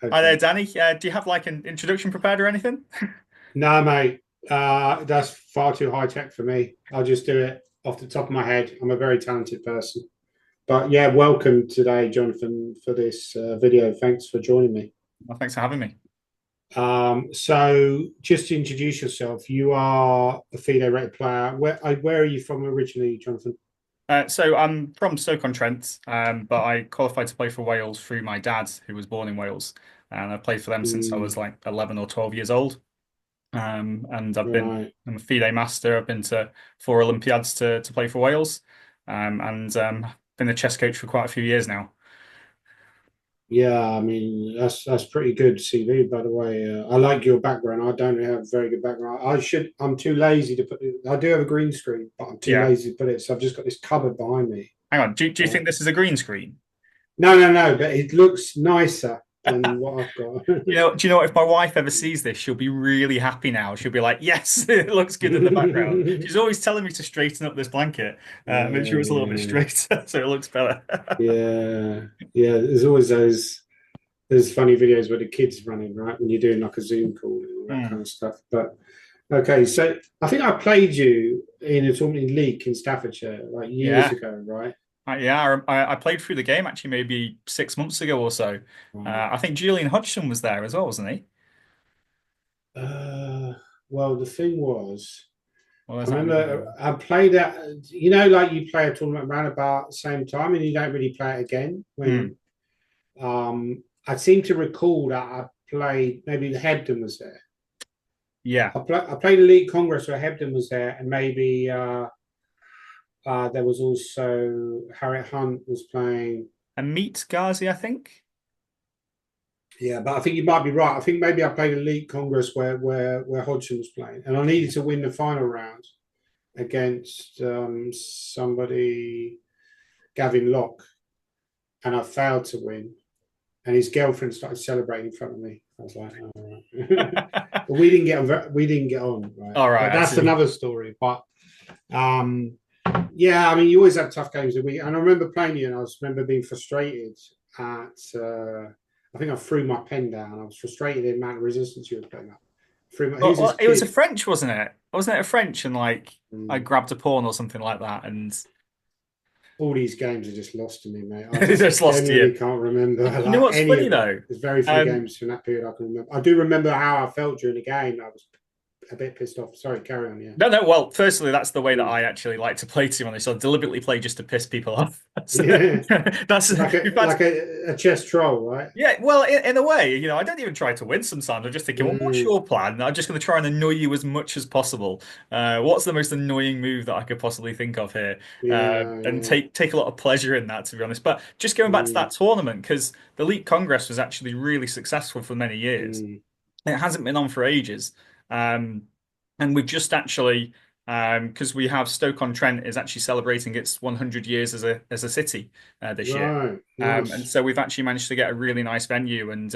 Hi there, Okay. Danny. Do you have like an introduction prepared or anything? No, mate. That's far too high tech for me. I'll just do it off the top of my head. I'm a very talented person. But yeah, welcome today, Jonathan, for this video. Thanks for joining me. Well, thanks for having me. So just to introduce yourself, you are a FIDE rated player. Where are you from originally, Jonathan? So I'm from Stoke-on-Trent, but I qualified to play for Wales through my dad, who was born in Wales, and I've played for them since I was Mm, like 11 or 12 years old. And right. I'm a FIDE master. I've been to 4 Olympiads to play for Wales, and been a chess coach for quite a few years now. Yeah, I mean that's pretty good CV, by the way. I like your background. I don't have a very good background. I should. I'm too lazy to put it. I do have a green screen, but I'm too Yeah. lazy to put it. So I've just got this cupboard behind me. Hang on. Do you Right? think this is a green screen? No, no, no. But it looks nicer than what I've got. Do you know what? If my wife ever sees this, she'll be really happy now. She'll be like, "Yes, it looks good in the background." She's always telling me to straighten up this blanket, make sure it's a little bit Yeah, straighter, so it looks better. yeah, yeah. There's always those funny videos where the kids running right when you're doing like a Zoom call and all that kind Hmm. of stuff. But okay, so I think I played you in a tournament in League in Staffordshire like years Yeah, ago, right? yeah. I played through the game actually maybe 6 months ago or so. Right. I think Julian Hodgson was there as well, wasn't he? Uh, well, the thing was, Well, I there's that many remember people. I played that. Like you play a tournament around about the same time, and you don't really play it again. Hmm. When I seem to recall that I played, maybe Hebden was there. Yeah, I played Elite Congress where Hebden was there, and maybe there was also Harriet Hunt was playing. and Meet Ghazi, I think. Yeah, but I think you might be right. I think maybe I played Elite Congress where Hodgson was playing, and I needed to win the final round against somebody, Gavin Locke, and I failed to win. And his girlfriend started celebrating in front of me. I was like, all right. But we didn't get on. We didn't get on, right? All right, But I that's see. another story. But um, yeah, I mean, you always have tough games. And I remember playing you, and remember being frustrated at. I think I threw my pen down. I was frustrated at the amount of resistance you were putting up. Well, Who's this well, it was a kid? French, wasn't it? Wasn't it a French? And like I Mm. grabbed a pawn or something like that, and All these games are just lost to me, mate. I it just just lost to you. genuinely can't remember You know like what's any funny of them. though? There's very few Um, games from that period I can remember. I do remember how I felt during the game. I was a bit pissed off. Sorry, carry on. Yeah. no, no. Well, firstly, that's the way that Mm. I actually like to play. To be honest, I deliberately play just to piss people off. So, Yeah. that's in fact, Like a chess troll, right? yeah. Well, in a way, I don't even try to win. Sometimes I'm just thinking, well, what's Mm. your plan? I'm just going to try and annoy you as much as possible. What's the most annoying move that I could possibly think of here? Yeah, And yeah. take a lot of pleasure in that, to be honest. But just going back to that Mm. tournament, because the Elite Congress was actually really successful for many years. Mm. It hasn't been on for ages. Um, and we've just actually, because we have Stoke-on-Trent is actually celebrating its 100 years as a city this year. Right. And Nice. so we've actually managed to get a really nice venue, and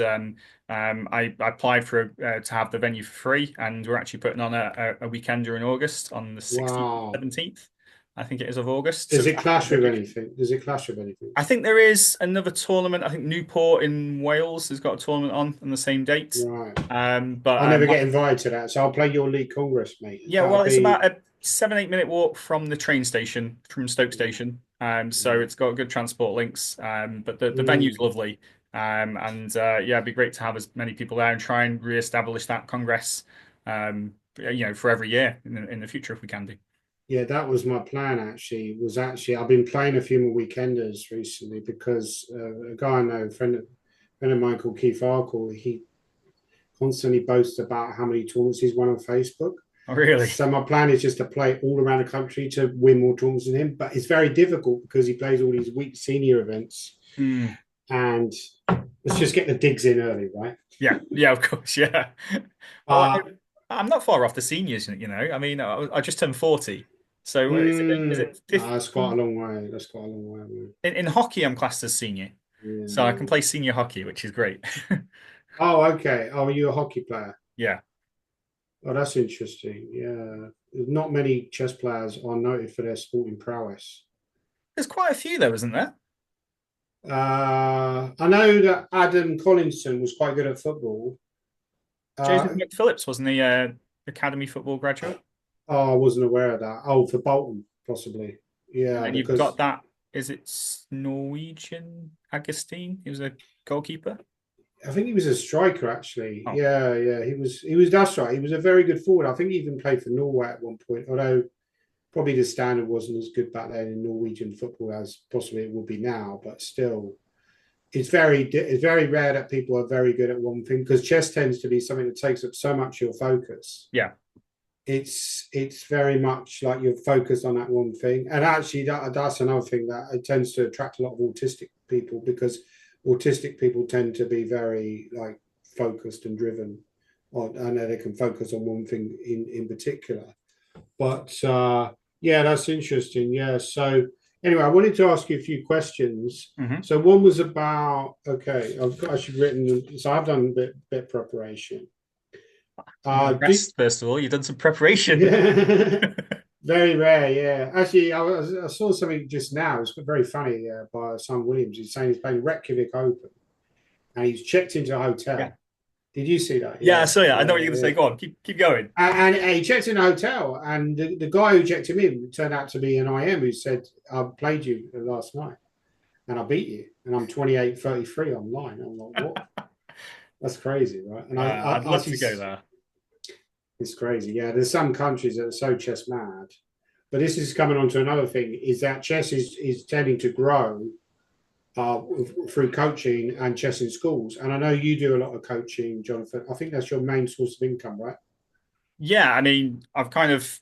I applied for to have the venue for free, and we're actually putting on a weekender in August on the 16th and Wow. 17th, I think it is of August. So Does it's it after the clash with venue. anything? Does it clash with anything? I think there is another tournament. I think Newport in Wales has got a tournament on the same date. Right. But I never get invited to that, so I'll play your League Congress, mate. yeah, That'll well, it's be about a 7-8 minute walk from the train station, from Stoke Station. So it's got good transport links. But the venue's mm, lovely. And yeah, it'd be great to have as many people there and try and re-establish that congress. For every year in the future if we can do. yeah, that was my plan actually. Was actually I've been playing a few more weekenders recently because a guy I know, friend of mine called Keith Arkle, he constantly boasts about how many tournaments he's won on Facebook. Oh, really? So my plan is just to play all around the country to win more tournaments than him. But it's very difficult because he plays all these weak senior events, Hmm. and let's just get the digs in early, right? Yeah, yeah, of course, yeah. Well, Uh, I'm not far off the seniors. I mean, I just turned 40. So is it no, that's quite a 50? long way. That's quite a long way. Man. In hockey, I'm classed as senior. So I can Yeah. play senior hockey, which is great. Oh, okay. Oh, you're a hockey player. Yeah. Oh, that's interesting. Yeah. Not many chess players are noted for their sporting prowess. There's quite a few though, isn't there? I know that Adam Collinson was quite good at football. Joseph Uh, McPhillips wasn't he academy football graduate? oh, I wasn't aware of that. Oh, for Bolton, possibly. And Yeah, then you've got because that, is it Norwegian Agustin? He was a goalkeeper. I think he was a striker actually. Oh, Yeah, yeah, he was that's right. He was a very good forward. I think he even played for Norway at one point, although probably the standard wasn't as good back then in Norwegian football as possibly it would be now, but still it's very rare that people are very good at one thing because chess tends to be something that takes up so much of your focus. yeah. It's very much like you're focused on that one thing, and actually that's another thing that it tends to attract a lot of autistic people because autistic people tend to be very like focused and driven on, and they can focus on one thing in particular. But yeah, that's interesting. Yeah. So anyway, I wanted to ask you a few questions. Hmm. So one was about okay, I've actually written. So I've done a bit preparation. I'm Do impressed, first of all. You've done some preparation. yeah, very rare. Yeah, actually, I saw something just now. It's very funny by Sam Williams. He's saying he's playing Reykjavik Open and he's checked into a Yeah. hotel. Did you see that? Yeah, Yeah, so yeah, I know what yeah, you're going to yeah. say. Go on, keep going. And he checked in a hotel, and the guy who checked him in turned out to be an IM who said, I played you last night and I beat you, and I'm 28-33 online. I'm like, what? That's crazy, right? And I'd I love see to go there. it's crazy. Yeah, there's some countries that are so chess mad. But this is coming on to another thing is that chess is tending to grow uh, through coaching and chess in schools. And I know you do a lot of coaching, Jonathan. I think that's your main source of income, right? Yeah, I mean, I've kind of,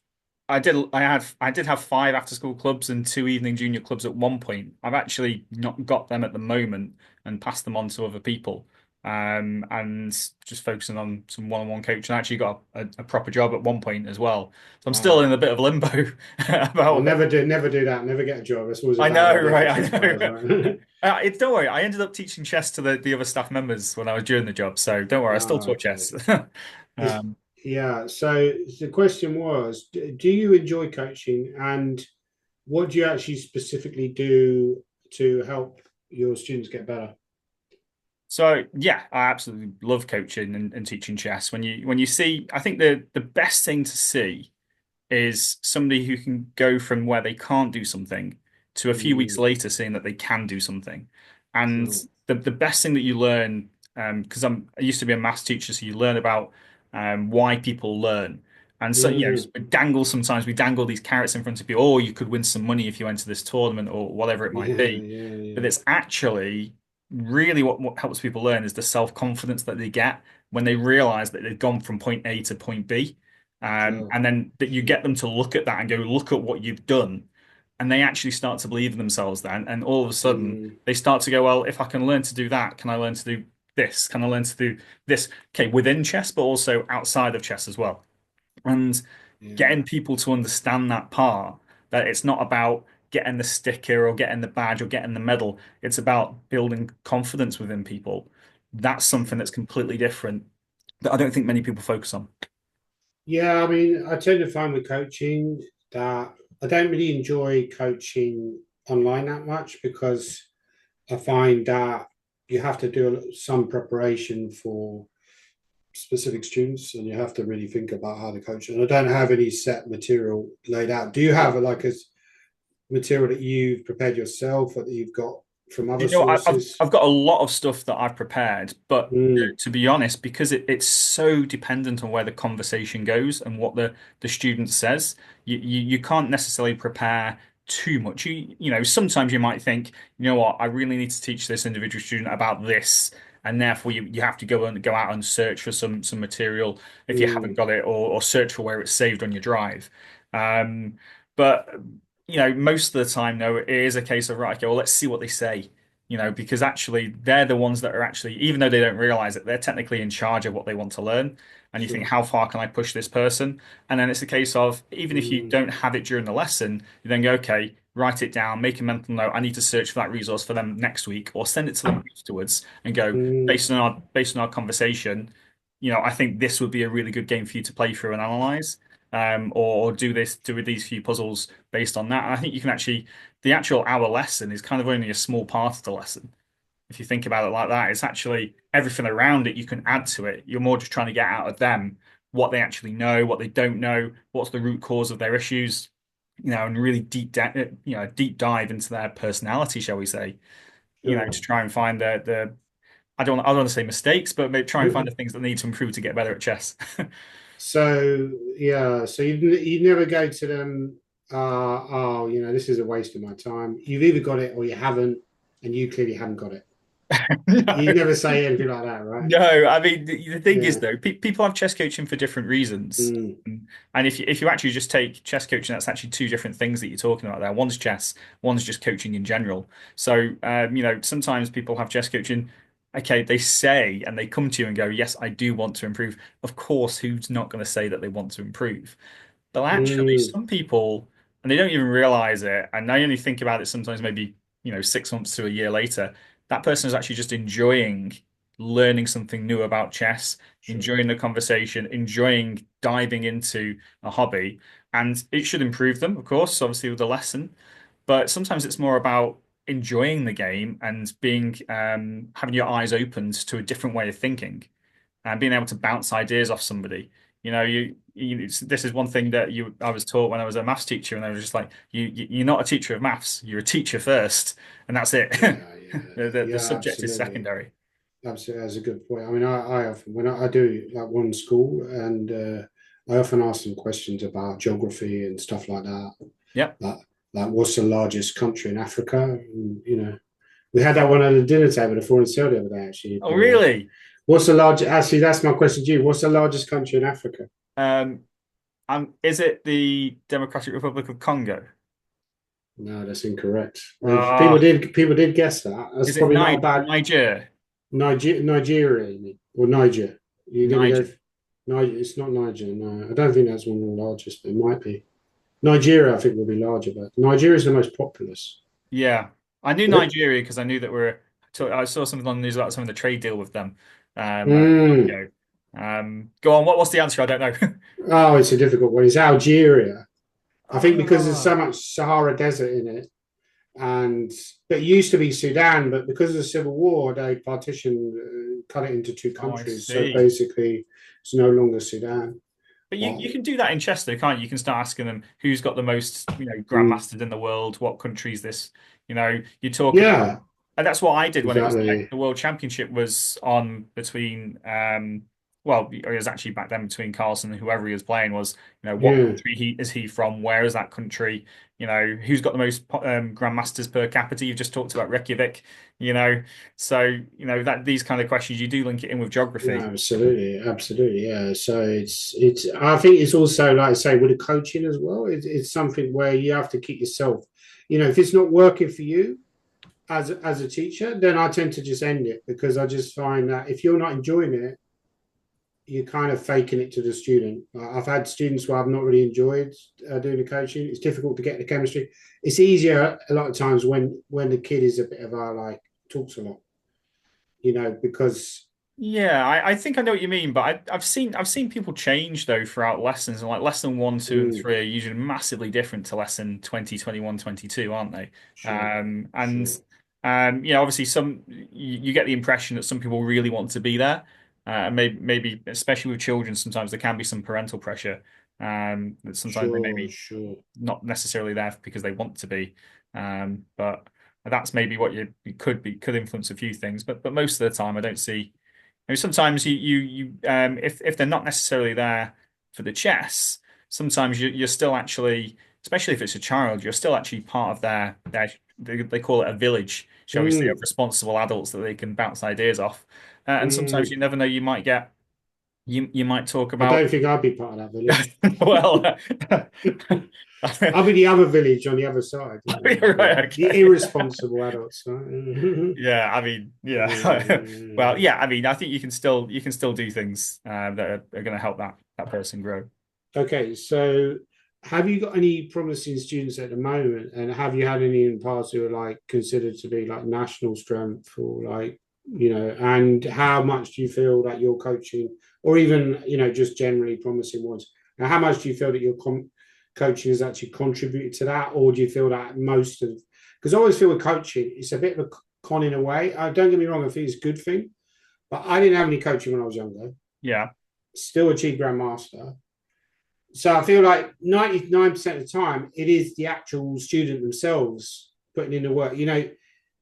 I did have five after school clubs and two evening junior clubs at one point. I've actually not got them at the moment and passed them on to other people. And just focusing on some one-on-one coaching. I actually got a proper job at one point as well. So I'm still in Wow. a bit of limbo I'll about. never do that. Never get a job. That's always a I bad know, idea for right? I chess players, know. right? Don't worry. I ended up teaching chess to the other staff members when I was doing the job. So don't worry. I still taught Okay. chess. It's, Um, yeah. So the question was, do you enjoy coaching, and what do you actually specifically do to help your students get better? So yeah, I absolutely love coaching and teaching chess. When you see, I think the best thing to see is somebody who can go from where they can't do something to a few weeks Mm, later saying that they can do something. And sure. the best thing that you learn, because I used to be a maths teacher, so you learn about why people learn. And so, Mm, we dangle these carrots in front of you, or you could win some money if you enter this tournament or whatever it might yeah, be. yeah, But yeah. it's actually really what helps people learn is the self-confidence that they get when they realize that they've gone from point A to point B. Sure, And then that you sure. get them to look at that and go, look at what you've done. And they actually start to believe in themselves then. And all of a sudden, Mm, they start to go, well, if I can learn to do that, can I learn to do this? Can I learn to do this? Okay, within chess, but also outside of chess as well. And yeah, getting people to understand that part, that it's not about getting the sticker or getting the badge or getting the medal. It's about building confidence within people. That's something that's completely different that I don't think many people focus on. yeah. I mean, I tend to find with coaching that I don't really enjoy coaching online that much because I find that you have to do some preparation for specific students, and you have to really think about how to coach. And I don't have any set material laid out. Do you have like a material that you've prepared yourself, or that you've got from other sources? I've got a lot of stuff that I've prepared, but Mm, to be honest, because it's so dependent on where the conversation goes and what the student says, you can't necessarily prepare too much. Sometimes you might think, you know what, I really need to teach this individual student about this, and therefore you have to go out and search for some material if you haven't mm, got it, or search for where it's saved on your drive. Um, but most of the time, no, it is a case of, right, okay, well, let's see what they say, because actually they're the ones that are actually, even though they don't realize it, they're technically in charge of what they want to learn. And you think, sure. how far can I push this person? And then it's a case of, even if you Mm, don't have it during the lesson, you then go, okay, write it down, make a mental note. I need to search for that resource for them next week, or send it to them afterwards and go, mm. based on our conversation, I think this would be a really good game for you to play through and analyze. or do these few puzzles based on that. And I think you can actually the actual hour lesson is kind of only a small part of the lesson. If you think about it like that, it's actually everything around it you can add to it. You're more just trying to get out of them what they actually know, what they don't know, what's the root cause of their issues, and really deep dive into their personality, shall we say, to Sure. try and find the I don't want to say mistakes, but maybe try and find the things that need to improve to get better at chess. So yeah, so you never go to them. Oh, this is a waste of my time. You've either got it or you haven't, and you clearly haven't got it. You No. never say anything like that, right? No, I mean the thing is Yeah. though, pe people have chess coaching for different reasons, Mm, and if you actually just take chess coaching, that's actually two different things that you're talking about there. One's chess, one's just coaching in general. So sometimes people have chess coaching. Okay, they say and they come to you and go, "Yes, I do want to improve." Of course, who's not going to say that they want to improve? But actually, mm, some people, and they don't even realize it, and they only think about it sometimes maybe, 6 months to a year later, that person is actually just enjoying learning something new about chess, sure. enjoying the conversation, enjoying diving into a hobby. And it should improve them, of course, obviously with the lesson. But sometimes it's more about enjoying the game and having your eyes opened to a different way of thinking and being able to bounce ideas off somebody. This is one thing that I was taught when I was a maths teacher, and I was just like, you're not a teacher of maths, you're a teacher first, and that's it. Yeah, yeah, The yeah, subject is absolutely. secondary. Absolutely, that's a good point. I mean, I often when I do like one school, and I often ask them questions about geography and stuff like that. Yep. Like, what's the largest country in Africa? And, we had that one at the dinner table, the foreign cell the other day. Actually, Oh, by the way, really? what's the largest? Actually, that's my question to you. What's the largest country in Africa? Um, is it the Democratic Republic of Congo? No, that's incorrect. Uh, People did guess that. That's is it probably not a bad Niger? Nigeria, you mean, or Niger. You're going to go. Niger. Niger. It's not Niger. No, I don't think that's one of the largest, but it might be. Nigeria, I think, will be larger, but Nigeria is the most populous. Yeah, I knew But it, Nigeria because I knew that I saw something on the news about some of the trade deal with them a while mm, ago. Go on. What's the answer? I don't know. oh, it's a difficult one. It's Algeria. I think because there's so Ah, much Sahara Desert in it, and but it used to be Sudan, but because of the civil war, they partitioned, cut it into two oh, I countries. So see. basically, it's no longer Sudan. But you, But you can do that in chess, though, can't you? You can start asking them who's got the most, mm, grandmasters in the world, what country is this? You talk about, yeah, and that's what I did when it was like exactly. the World Championship was on between, well, it was actually back then between Carlsen and whoever he was playing was, what Yeah. country is he from? Where is that country? Who's got the most grandmasters per capita? You've just talked about Reykjavik, so that these kind of questions you do link it in with No, geography. absolutely, absolutely, yeah. So it's. I think it's also like I say with the coaching as well. It's something where you have to keep yourself. If it's not working for you as a teacher, then I tend to just end it because I just find that if you're not enjoying it, you're kind of faking it to the student. I've had students where I've not really enjoyed doing the coaching. It's difficult to get the chemistry. It's easier a lot of times when the kid is a bit of a like talks a lot, because. Yeah, I think I know what you mean, but I've seen people change though throughout lessons, and like lesson one, two, and Mm, three are usually massively different to lesson 20, 21, 22, aren't they? sure, And sure. obviously you get the impression that some people really want to be there, and maybe especially with children, sometimes there can be some parental pressure, that sometimes they Sure, maybe sure, not necessarily there because they want to be, but that's maybe what you could influence a few things, but most of the time I don't see. Sometimes if they're not necessarily there for the chess, sometimes you're still actually, especially if it's a child, you're still actually part of they call it a village, shall we say, of Mm, responsible adults that they can bounce ideas off. And sometimes you mm. never know, you might talk I about, don't think I'd be part of that village. well, I'll be the other village on the other side, you're right, the okay. irresponsible adults, right? Yeah, I mean, yeah. Well, yeah, I mean, I think you can still do things that are going to help that person grow. Okay, so have you got any promising students at the moment, and have you had any in the past who are like considered to be like national strength or like and how much do you feel that you're coaching, or even just generally promising ones? Now, how much do you feel that your coaching has actually contributed to that, or do you feel that most of? Because I always feel with coaching, it's a bit of a con in a way. Don't get me wrong, I think it's a good thing, but I didn't have any coaching when I was younger. Yeah. Still a chief grandmaster. So I feel like 99% of the time, it is the actual student themselves putting in the work.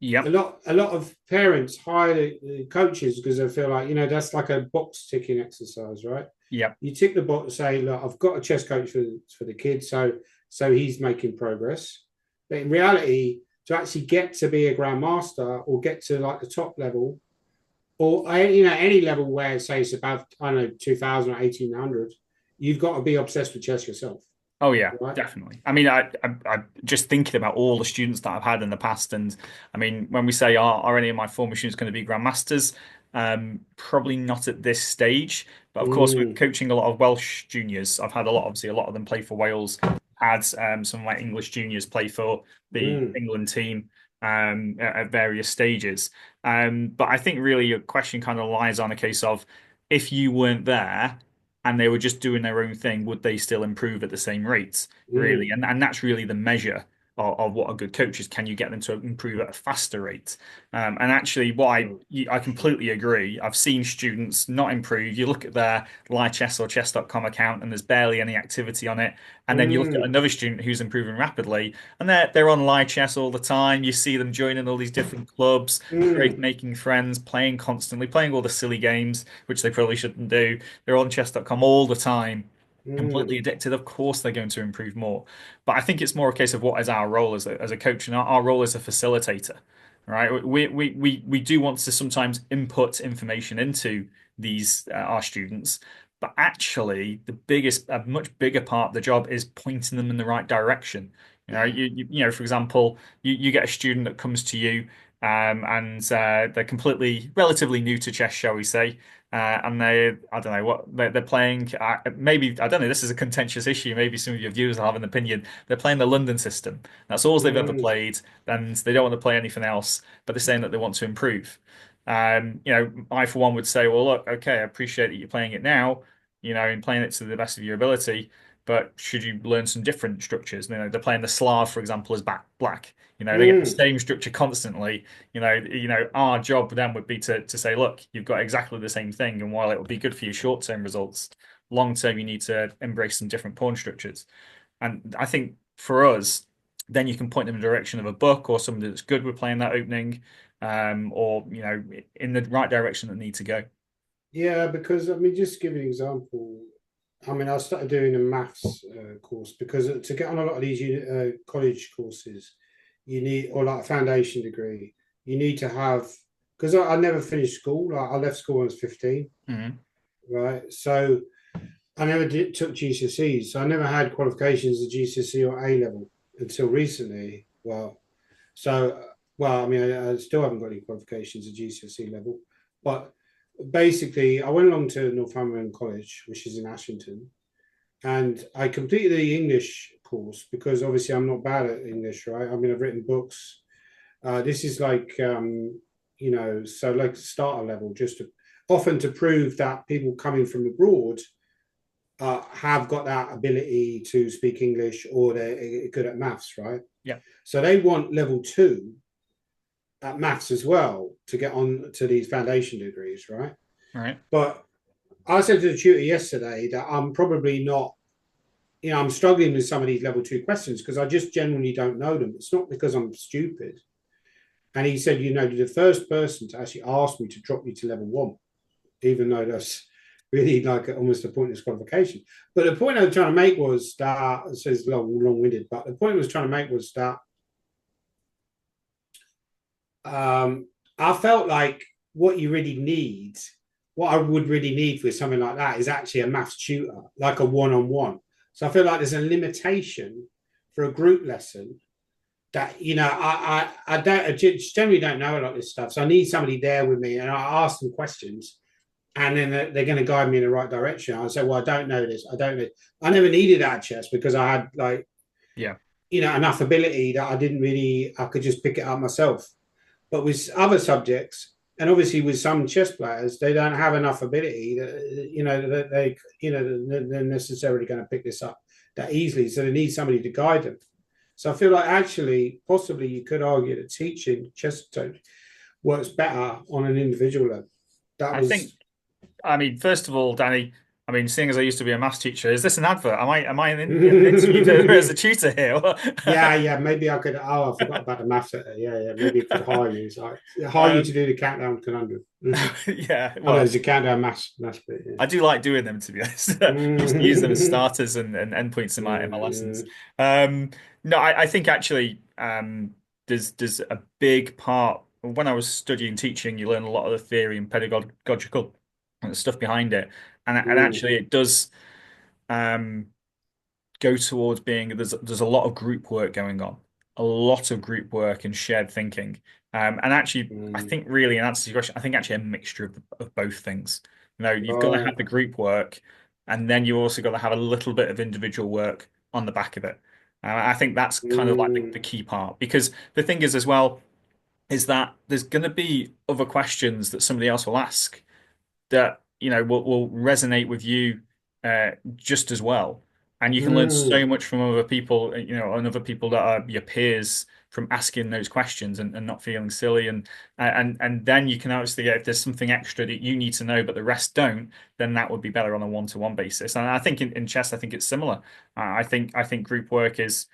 Yep. A lot of parents hire the coaches because they feel like, that's like a box ticking exercise, right? Yep. You tick the box and say, look, I've got a chess coach for the kid, so he's making progress. But in reality, to actually get to be a grandmaster or get to like the top level, or any level where say it's above, I don't know, 2000 or 1800, you've got to be obsessed with chess yourself, Oh yeah, right? definitely. I mean, I just thinking about all the students that I've had in the past, and I mean, when we say are any of my former students going to be grandmasters, probably not at this stage. But of course, we're Mm, coaching a lot of Welsh juniors. I've had obviously a lot of them play for Wales. Had some of my English juniors play for the mm, England team at various stages. But I think really your question kind of lies on a case of if you weren't there and they were just doing their own thing, would they still improve at the same rates, really? mm. And that's really the measure of what a good coach is. Can you get them to improve at a faster rate? And actually, I completely agree. I've seen students not improve. You look at their Lichess or chess.com account, and there's barely any activity on it. And then you look at Mm, another student who's improving rapidly, and they're on Lichess all the time. You see them joining all these different clubs, mm, making friends, playing constantly, playing all the silly games, which they probably shouldn't do. They're on chess.com all the time, completely mm. addicted. Of course, they're going to improve more. But I think it's more a case of what is our role as a coach, and our role as a facilitator, right? We do want to sometimes input information into these our students. But actually, a much bigger part of the job is pointing them in the right direction. Yeah. For example, you get a student that comes to you, and they're relatively new to chess, shall we say, and I don't know what they're playing. Maybe, I don't know, this is a contentious issue. Maybe some of your viewers will have an opinion. They're playing the London system. That's all they've ever Mm, played, and they don't want to play anything else, but they're saying that they want to improve. I, for one, would say, well, look, okay, I appreciate that you're playing it now, and playing it to the best of your ability, but should you learn some different structures? They're playing the Slav, for example, as black. They get the mm, same structure constantly. Our job then would be to say, look, you've got exactly the same thing, and while it will be good for your short-term results, long-term you need to embrace some different pawn structures. And I think for us, then you can point them in the direction of a book or somebody that's good with playing that opening, or in the right direction that need to go. yeah, because I mean, just to give you an example, I mean, I started doing a maths course because to get on a lot of these college courses, you need, or like a foundation degree, you need to have, because I never finished school. Like, I left school when I was 15, Mhm. right? So I never took GCSEs. So I never had qualifications at GCSE or A level until recently. Well, I mean, I still haven't got any qualifications at GCSE level, but basically, I went along to Northumberland College, which is in Ashington, and I completed the English course because obviously I'm not bad at English, right? I mean, I've written books. This is like, so like starter level, just to often to prove that people coming from abroad have got that ability to speak English or they're good at maths, right? Yeah. So they want level two at maths as well to get on to these foundation degrees, right? All right. But I said to the tutor yesterday that I'm probably not, I'm struggling with some of these level two questions because I just genuinely don't know them. It's not because I'm stupid. And he said, the first person to actually ask me to drop me to level one, even though that's really like almost a pointless qualification. But the point I was trying to make was that, it says long-winded, but the point I was trying to make was that I felt like what you really need, what I would really need for something like that is actually a maths tutor, like a one-on-one. So I feel like there's a limitation for a group lesson that I don't I just generally don't know a lot of this stuff. So I need somebody there with me, and I ask them questions, and then they're going to guide me in the right direction. I say, well, I don't know this. I don't know. I never needed that chess because I had like Yeah. enough ability that I could just pick it up myself. But with other subjects, and obviously with some chess players, they don't have enough ability that that they're necessarily going to pick this up that easily. So they need somebody to guide them. So I feel like actually, possibly, you could argue that teaching chess works better on an individual level. That I think, was I mean, first of all, Danny, I mean, seeing as I used to be a maths teacher, is this an advert? Am I in an interview as a tutor here? yeah. Maybe I could. Oh, I forgot about the maths. Yeah. Maybe I could hire you. So hire you to Um, do the countdown conundrum. yeah, I know well, there's a countdown maths bit. Yeah. I do like doing them to be honest. I used to use them as Mm, starters and endpoints in my lessons. mm, No, I think actually there's a big part when I was studying teaching, you learn a lot of the theory and pedagogical stuff behind it, and mm, actually it does um, go towards being there's a lot of group work going on, a lot of group work and shared thinking. And actually, I mm. think really in answer to your question, I think actually a mixture of both things. You know, you've got to Right. have the group work, and then you also got to have a little bit of individual work on the back of it. I think that's kind of like the Mm, key part because the thing is as well is that there's going to be other questions that somebody else will ask that will resonate with you just as well. And you can learn so mm. much from other people, and other people that are your peers from asking those questions and not feeling silly. And then you can obviously, if there's something extra that you need to know, but the rest don't, then that would be better on a one-to-one basis. And I think in chess, I think it's similar. I think group work is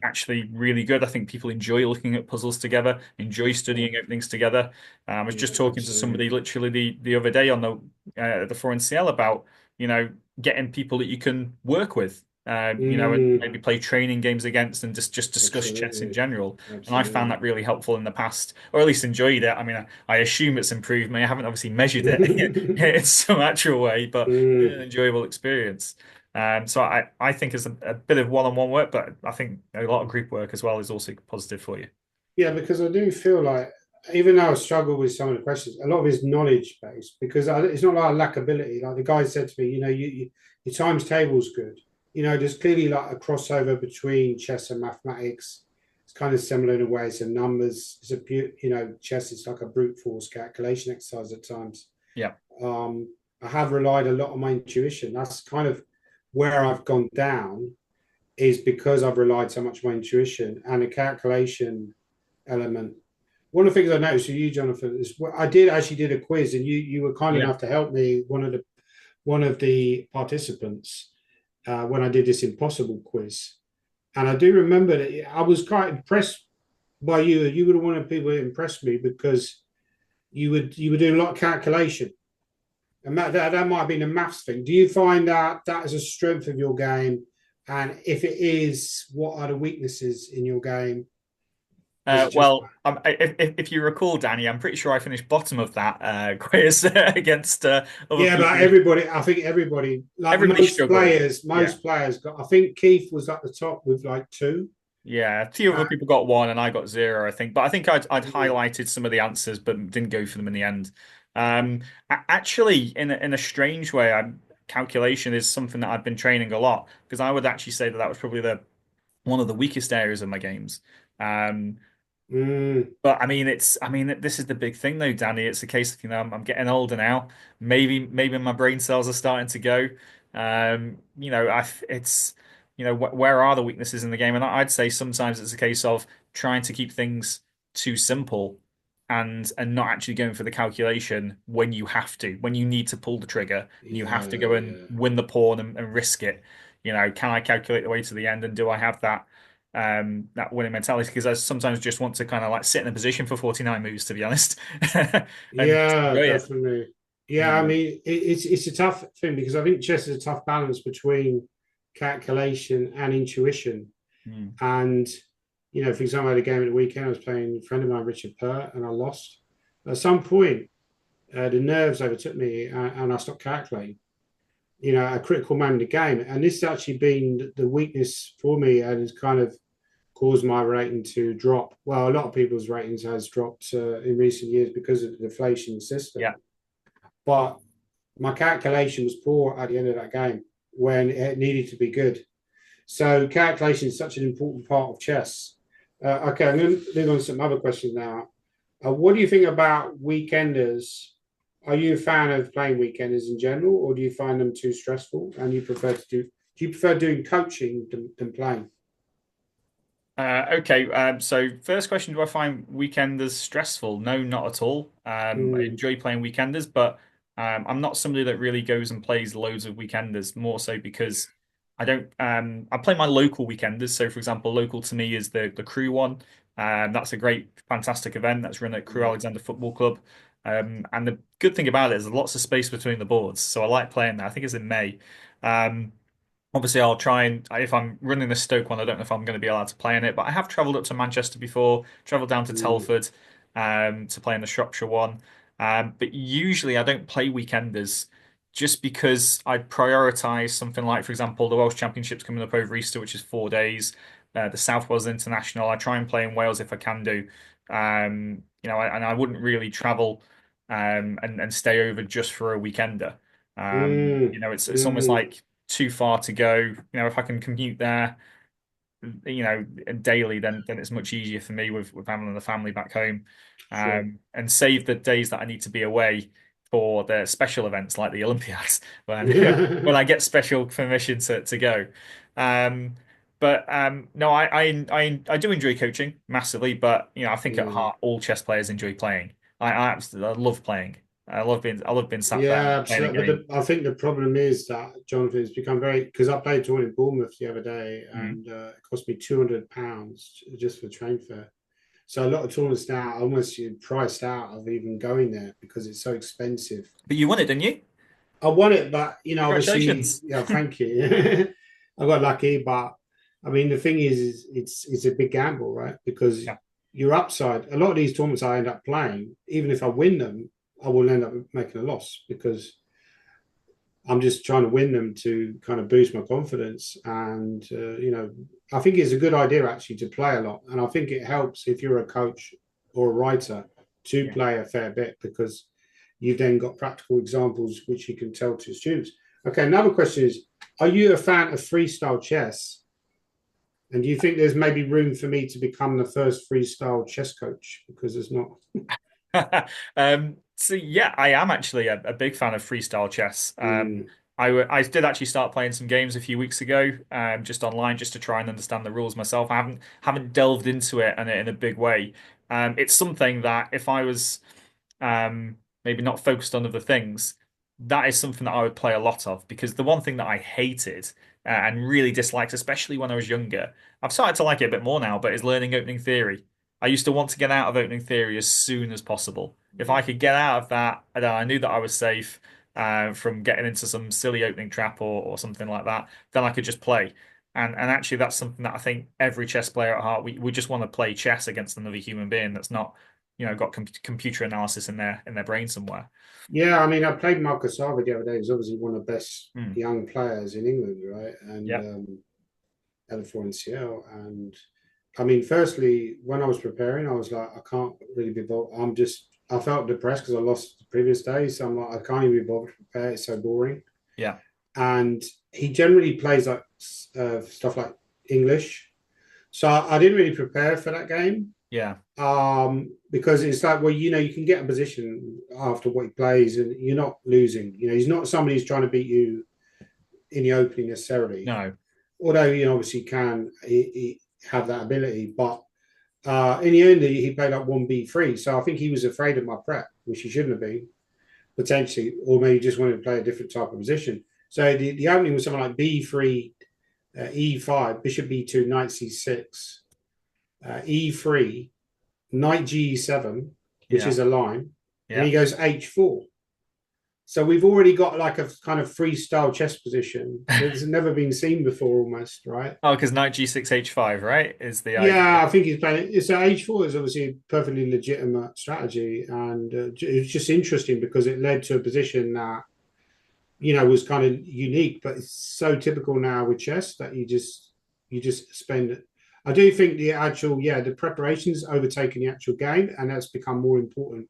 actually really good. I think people enjoy looking at puzzles together, enjoy studying things together. I was just Yeah, talking to absolutely. somebody literally the other day on the 4NCL about you know getting people that you can work with, and Mm, maybe play training games against and just discuss chess in absolutely. general. And I found Absolutely. that really helpful in the past, or at least enjoyed it. I mean, I assume it's improved me. I haven't obviously measured it in some actual way, but it's an Mm. enjoyable experience. So I think it's a bit of one-on-one work, but I think a lot of group work as well is also positive for you. Yeah, because I do feel like, even though I struggle with some of the questions, a lot of it's knowledge based because it's not like I lack ability. Like the guy said to me, your times table's good. There's clearly like a crossover between chess and mathematics. It's kind of similar in a way. So numbers, chess is like a brute force calculation exercise at times. Yeah. Um, I have relied a lot on my intuition. That's kind of where I've gone down is because I've relied so much on my intuition and the calculation element. One of the things I noticed with you, Jonathan, is I did actually did a quiz, and you were kind Yeah. enough to help me. One of the participants when I did this impossible quiz, and I do remember that I was quite impressed by you. You were one of the people that impressed me because you were doing a lot of calculation, and that might have been a maths thing. Do you find that is a strength of your game? And if it is, what are the weaknesses in your game as a chess player? If you recall, Danny, I'm pretty sure I finished bottom of that quiz against other Yeah, but people. everybody, like Everybody most struggled. players, Yeah, most players got. I think Keith was at the top with like two. yeah. A few Uh, other people got one, and I got zero, I think. But I think I'd mm, highlighted some of the answers, but didn't go for them in the end. Actually, in a strange way, calculation is something that I've been training a lot because I would actually say that that was probably the one of the weakest areas of my games. Um, mm, But I mean, this is the big thing though, Danny. It's a case of, I'm getting older now. Maybe my brain cells are starting to go. It's, where are the weaknesses in the game? And I'd say sometimes it's a case of trying to keep things too simple and not actually going for the calculation when you have to, when you need to pull the trigger and you have to yeah, go and yeah, win the pawn and risk it. Can I calculate the way to the end and do I have that winning mentality because I sometimes just want to kind of like sit in a position for 49 moves to be honest and just yeah, enjoy it. definitely. Yeah, I Yeah. mean, it's a tough thing because I think chess is a tough balance between calculation and intuition. Mm. And for example, I had a game at the weekend. I was playing a friend of mine, Richard Pert, and I lost. At some point, the nerves overtook me, and I stopped calculating. A critical moment of the game. And this has actually been the weakness for me and has kind of caused my rating to drop. Well, a lot of people's ratings has dropped in recent years because of the deflation system. Yeah. But my calculation was poor at the end of that game when it needed to be good. So calculation is such an important part of chess. Okay, I'm going to move on to some other questions now. What do you think about weekenders? Are you a fan of playing weekenders in general, or do you find them too stressful? And you prefer to do? Do you prefer doing coaching than playing? Okay, so first question, do I find weekenders stressful? No, not at all. I Mm, enjoy playing weekenders, but I'm not somebody that really goes and plays loads of weekenders, more so because I don't I play my local weekenders. So for example, local to me is the Crew one. That's a great, fantastic event that's run at Crew yeah. Alexander Football Club. And the good thing about it is there's lots of space between the boards. So I like playing there. I think it's in May. Um, Obviously, I'll try and if I'm running the Stoke one, I don't know if I'm going to be allowed to play in it, but I have travelled up to Manchester before, travelled down to Mm, Telford to play in the Shropshire one. But usually I don't play weekenders just because I prioritise something like, for example, the Welsh Championship's coming up over Easter, which is 4 days. The South Wales International. I try and play in Wales if I can do. And I wouldn't really travel and stay over just for a weekender. It's almost mm, like too far to go. If I can commute there, daily, then it's much easier for me with having the family back home, sure. and save the days that I need to be away for the special events like the Olympiads when when I get special permission to go. Um, but no, I do enjoy coaching massively, but I think at Mm. heart all chess players enjoy playing. I absolutely I love playing. I love being sat there Yeah, and playing a absolutely. game. I think the problem is that Jonathan has become very because I played a tournament in Bournemouth the other day, Mm. and it cost me £200 just for train fare. So a lot of tournaments now are almost you're priced out of even going there because it's so expensive. But you won it, didn't you? I want it, but obviously, Congratulations. yeah, thank you. I got lucky, but I mean, the thing is it's a big gamble, right? Because Yeah. your upside, a lot of these tournaments I end up playing, even if I win them, I will end up making a loss because I'm just trying to win them to kind of boost my confidence. And, I think it's a good idea actually to play a lot. And I think it helps if you're a coach or a writer to Yeah. play a fair bit because you've then got practical examples which you can tell to students. Okay, another question is, are you a fan of freestyle chess? And do you think there's maybe room for me to become the first freestyle chess coach? Because there's not. So yeah, I am actually a big fan of freestyle chess. Mm, I did actually start playing some games a few weeks ago, just online, just to try and understand the rules myself. I haven't delved into it in a big way. It's something that if I was maybe not focused on other things, that is something that I would play a lot of because the one thing that I hated and really disliked, especially when I was younger, I've started to like it a bit more now, but is learning opening theory. I used to want to get out of opening theory as soon as possible. If I could get out of that, then I knew that I was safe from getting into some silly opening trap or something like that, then I could just play. And actually, that's something that I think every chess player at heart, we just want to play chess against another human being that's not, got computer analysis in their brain somewhere. yeah, I mean, I played Marcus Harvey the other day. He's obviously one of the best Hmm. young players in England, right? And Yeah, L4 and CL. And I mean, firstly, when I was preparing, I was like, I can't really be bothered. I felt depressed because I lost the previous day. So I'm like, I can't even be bothered to prepare. It's so boring. yeah, And he generally plays like stuff like English. So I didn't really prepare for that game yeah. because it's like, well, you can get a position after what he plays and you're not losing. He's not somebody who's trying to beat you in the opening necessarily, No, although obviously can he have that ability. But in the end, he played like 1B3. So I think he was afraid of my prep, which he shouldn't have been, potentially, or maybe just wanted to play a different type of position. So the opening was something like B3, E5, Bishop B2, Knight C6, E3, Knight G7, which yeah, is a line, and he yeah. goes H4. So we've already got like a kind of freestyle chess position that's never been seen before, almost, right? Oh, because knight G6 H5, right, is the idea. Yeah, I think he's playing. So H4 is obviously a perfectly legitimate strategy, and it's just interesting because it led to a position that was kind of unique, but it's so typical now with chess that you just spend it. I do think the preparations overtaken the actual game, and that's become more important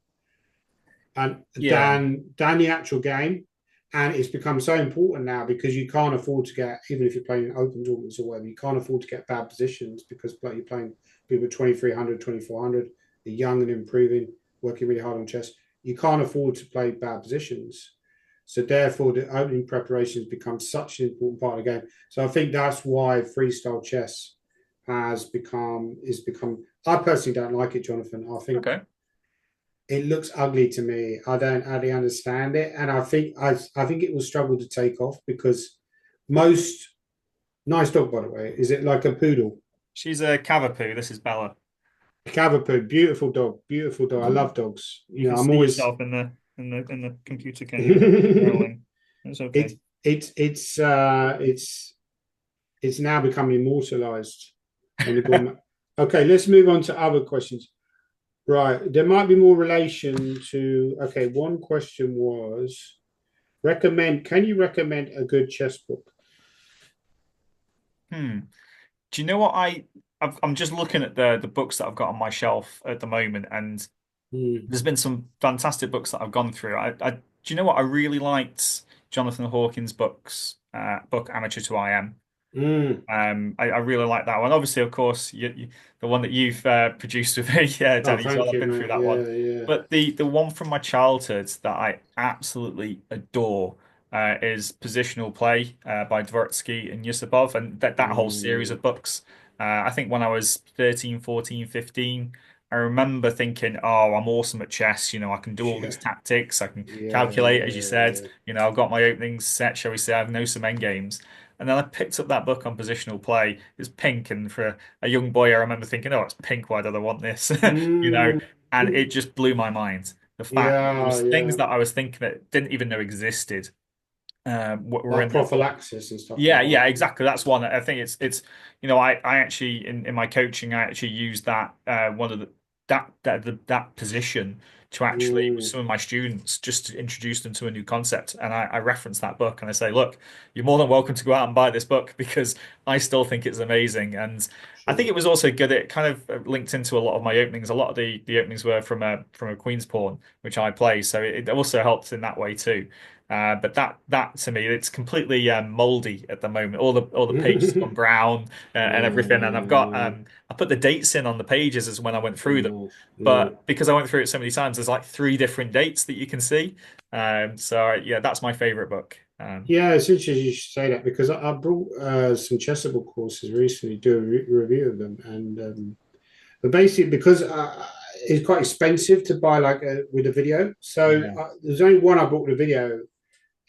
and Yeah. than the actual game. And it's become so important now because you can't afford to get, even if you're playing open tournaments or whatever, you can't afford to get bad positions because you're playing people 2300, 2400, they're young and improving. working really hard on chess, you can't afford to play bad positions. So therefore, the opening preparations become such an important part of the game. So I think that's why freestyle chess has become. I personally don't like it, Jonathan. I think Okay. it looks ugly to me. I don't really understand it, and I think it will struggle to take off because most nice dog, by the way. Is it like a poodle? She's a Cavapoo. This is Bella. Cavapoo, beautiful dog, beautiful dog. I love dogs. You can I'm see always yourself in the computer, can you? it Scrolling. It's it okay. it's now become immortalized on the Gormally. Okay, let's move on to other questions. Right, there might be more relation to. Okay, one question was recommend. Can you recommend a good chess book? Hmm. Do you know what I'm just looking at the books that I've got on my shelf at the moment, and Mm, there's been some fantastic books that I've gone through. Do you know what? I really liked Jonathan Hawkins' book Amateur to I Am. mm. I really like that one. Obviously, of course, the one that you've produced with me, yeah, Oh, Danny, as well. thank I've you, been through mate. that one. Yeah, yeah. But the one from my childhood that I absolutely adore is Positional Play by Dvoretsky and Yusupov, and that whole series Mm, of books. I think when I was 13, 14, 15, I remember thinking, oh, I'm awesome at chess. I can do all these yeah, tactics. I can yeah, calculate, as you said. yeah, I've got my openings set, shall we say. I know some endgames. And then I picked up that book on positional play. It's pink, and for a young boy, I remember thinking, "Oh, it's pink. Why did I want this?" yeah. You know, and it just blew my mind. The fact that there Yeah, was things yeah. that I was thinking that didn't even know existed were Like in that book. prophylaxis and stuff like Yeah, that. yeah, exactly. That's one. I think I actually in my coaching I actually use that one of that position to actually with Mm, some of my students just to introduce them to a new concept. And I reference that book and I say, look, you're more than welcome to go out and buy this book because I still think it's amazing. And I think sure. it was also good. It kind of linked into a lot of my openings. A lot of the openings were from a Queen's Pawn, which I play, so it also helped in that way too. But that to me, it's completely moldy at the moment. All the pages gone brown and everything. And I put the dates in on the pages as when I went through them. Mm, mm. But because I went through it so many times, there's like three different dates that you can see. So yeah, that's my favorite book. Yeah, it's interesting you should say that because I brought some Chessable courses recently, do a review of them, and but basically because it's quite expensive to buy like with a video, so Yeah. there's only one I bought with a video,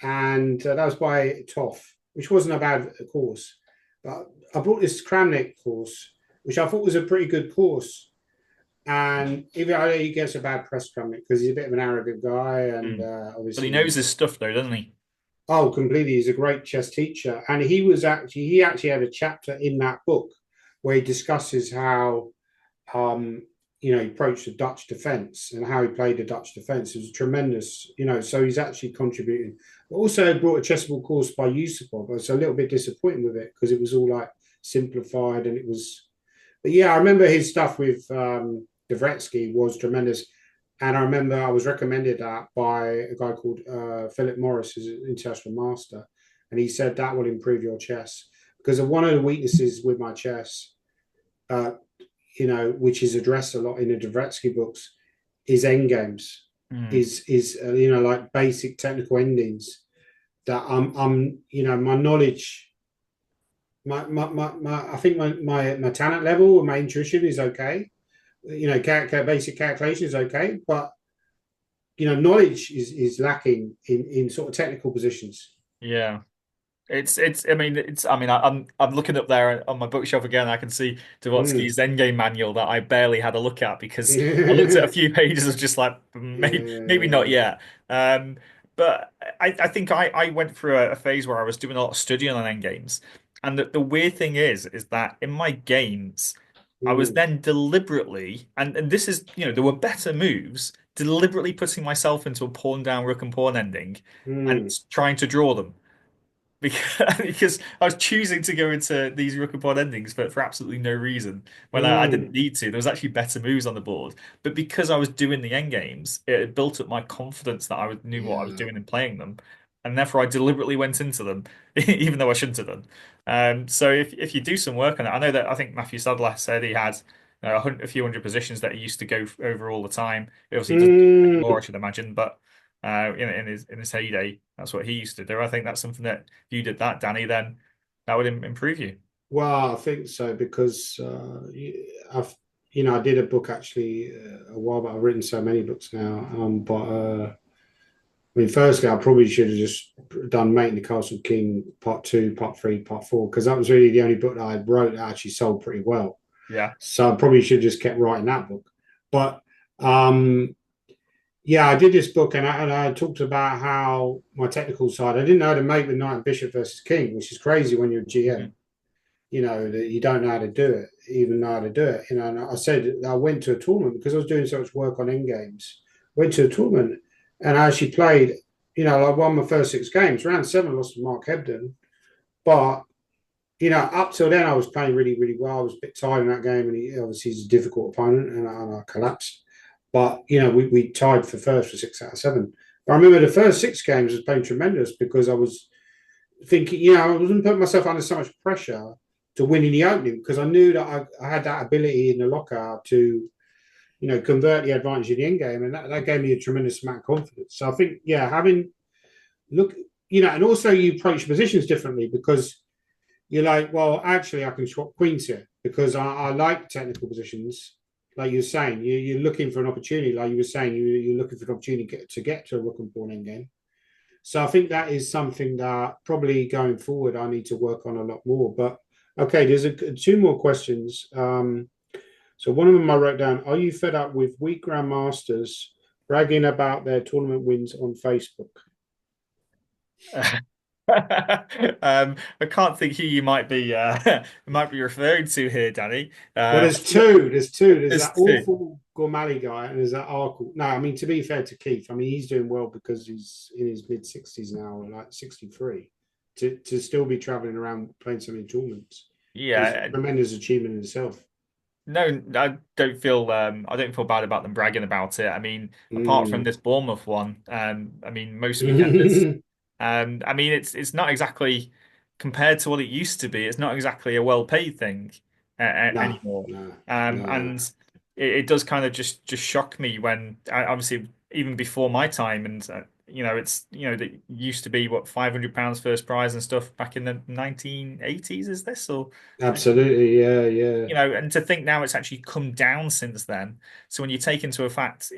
and that was by Toff, which wasn't a bad course, but I bought this Kramnik course, which I thought was a pretty good course, and even though he gets a bad press Kramnik because he's a bit of an arrogant guy, and Mm. But he obviously knows his he's. stuff though, doesn't he? Oh, completely. He's a great chess teacher. And he actually had a chapter in that book where he discusses how um he approached the Dutch defense and how he played the Dutch defense. It was tremendous, so he's actually contributing. But also brought a chessable course by Yusupov. I was a little bit disappointed with it because it was all like simplified and it was but yeah, I remember his stuff with Dvoretsky was tremendous. And I remember I was recommended that by a guy called Philip Morris, who's an international master. And he said that will improve your chess. Because one of the weaknesses with my chess, uh, which is addressed a lot in the Dvoretsky books, is endgames, Mm. is like basic technical endings that my knowledge, I think my talent level and my intuition is okay. Basic calculation is okay, but knowledge is lacking in sort of technical positions. Yeah. I'm looking up there on my bookshelf again. I can see Mm. Dvotsky's Endgame manual that I barely had a look at because I looked at a Yeah, few pages of just like maybe not yeah. yet. But I think I went through a phase where I was doing a lot of studying on endgames, and the weird thing is that in my games I was Mm. then deliberately and this is there were better moves deliberately putting myself into a pawn down rook and pawn ending and Mm. trying to draw them because I was choosing to go into these rook and pawn endings for absolutely no reason when I didn't Mm. need to. There was actually better moves on the board, but because I was doing the end games, it had built up my confidence that knew what I was Yeah. doing in playing them, and therefore I deliberately went into them, even though I shouldn't have done. So if you do some work on it, I know that I think Matthew Sadler said he had. a few hundred positions that he used to go over all the time. Obviously, he doesn't do it Mm, anymore, I should imagine, but in his heyday, that's what he used to do. I think that's something that if you did that, Danny, then that would improve you. well, I think so because I've I did a book actually a while back. I've written so many books now, but I mean, firstly, I probably should have just done Making the Castle King Part Two, Part Three, Part Four because that was really the only book that I wrote that actually sold pretty well. Yeah. So I probably should have just kept writing that book. But yeah, I did this book and I talked about how my technical side. I didn't know how to make the knight and bishop versus king, which is crazy when you're a GM. Mhm. That you don't know how to do it, even know how to do it. And I said I went to a tournament because I was doing so much work on end games. Went to a tournament and I actually played. I won my first 6 games. Round seven, I lost to Mark Hebden, but up till then I was playing really, really well. I was a bit tired in that game, and obviously he's a difficult opponent, and I collapsed. But we tied for first for 6 out of 7. But I remember the first 6 games was playing tremendous because I was thinking, I wasn't putting myself under so much pressure to win in the opening because I knew that I had that ability in the lockout to, convert the advantage in the end game, and that gave me a tremendous amount of confidence. So I think, having look, and also you approach positions differently because you're like, well, actually, I can swap queens here because I like technical positions. Like you're saying, you're looking for an opportunity. Like you were saying, you're looking for an opportunity to get to a rook and pawn endgame. So I think that is something that probably going forward I need to work on a lot more. But okay, there's two more questions. So one of them I wrote down: are you fed up with weak grandmasters bragging about their tournament wins on Facebook? I can't think who you might be might be referring to here, Danny. Well, there's two. There's two. There's There's that two. awful Gormally guy, and there's that Arkle. No, I mean to be fair to Keith, I mean he's doing well because he's in his mid 60s now, like 63. To still be traveling around playing so many tournaments is a Yeah, tremendous achievement in itself. no, I don't feel bad about them bragging about it. I mean, apart from Mm. this Bournemouth one, I mean most weekenders. I mean it's not exactly compared to what it used to be. It's not exactly a well-paid thing No, anymore. no, And no. it does kind of just shock me when obviously even before my time and it's that used to be what £500 first prize and stuff back in the 1980s. Is this or Absolutely, yeah, yeah, and to think now it's actually come down since then. So when you take into effect,